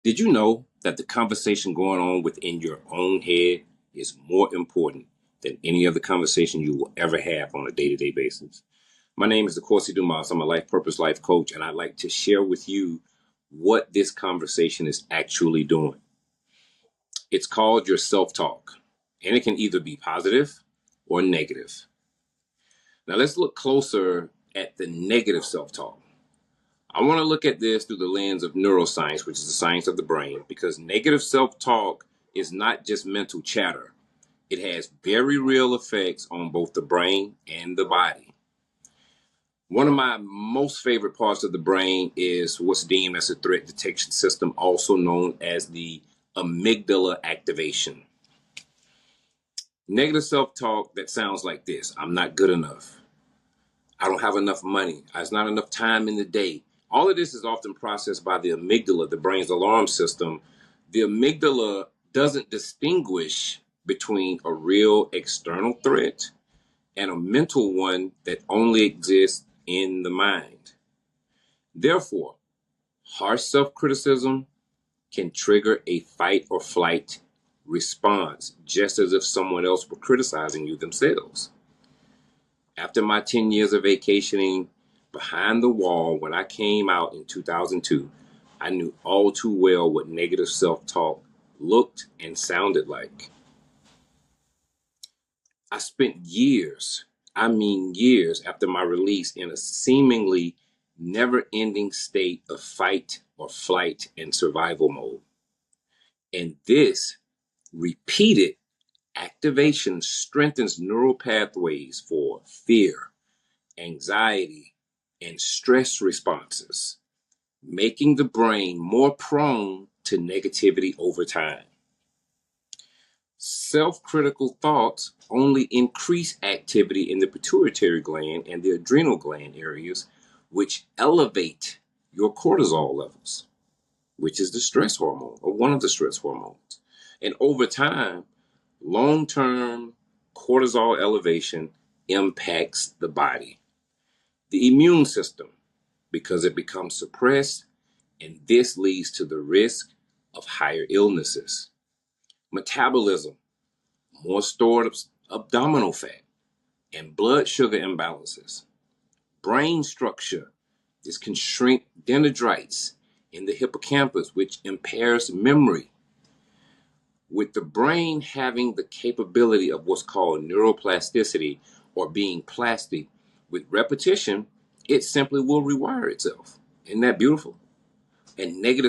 Did you know that the conversation going on within your own head is more important than any other conversation you will ever have on a day-to-day basis? My name is DeCourcy Dumas. I'm a life purpose life coach, and I'd like to share with you what this conversation is actually doing. It's called your self-talk, and it can either be positive or negative. Now let's look closer at the negative self-talk. I want to look at this through the lens of neuroscience, which is the science of the brain, because negative self-talk is not just mental chatter. It has very real effects on both the brain and the body. One of my most favorite parts of the brain is what's deemed as a threat detection system, also known as the amygdala activation. Negative self-talk that sounds like this: I'm not good enough. I don't have enough money. There's not enough time in the day. All of this is often processed by the amygdala, the brain's alarm system. The amygdala doesn't distinguish between a real external threat and a mental one that only exists in the mind. Therefore, harsh self-criticism can trigger a fight or flight response, just as if someone else were criticizing you themselves. After my 10 years of vacationing behind the wall, when I came out in 2002, I knew all too well what negative self-talk looked and sounded like. I spent years after my release in a seemingly never-ending state of fight or flight and survival mode. And this repeated activation strengthens neural pathways for fear, anxiety, and stress responses, making the brain more prone to negativity over time. Self-critical thoughts only increase activity in the pituitary gland and the adrenal gland areas, which elevate your cortisol levels, which is the stress hormone, or one of the stress hormones. And over time, long-term cortisol elevation impacts the body. The immune system, because it becomes suppressed, and this leads to the risk of higher illnesses. Metabolism, more stored abdominal fat, and blood sugar imbalances. Brain structure, this can shrink dendrites in the hippocampus, which impairs memory. With the brain having the capability of what's called neuroplasticity, or being plastic, with repetition, it simply will rewire itself. Isn't that beautiful? And negative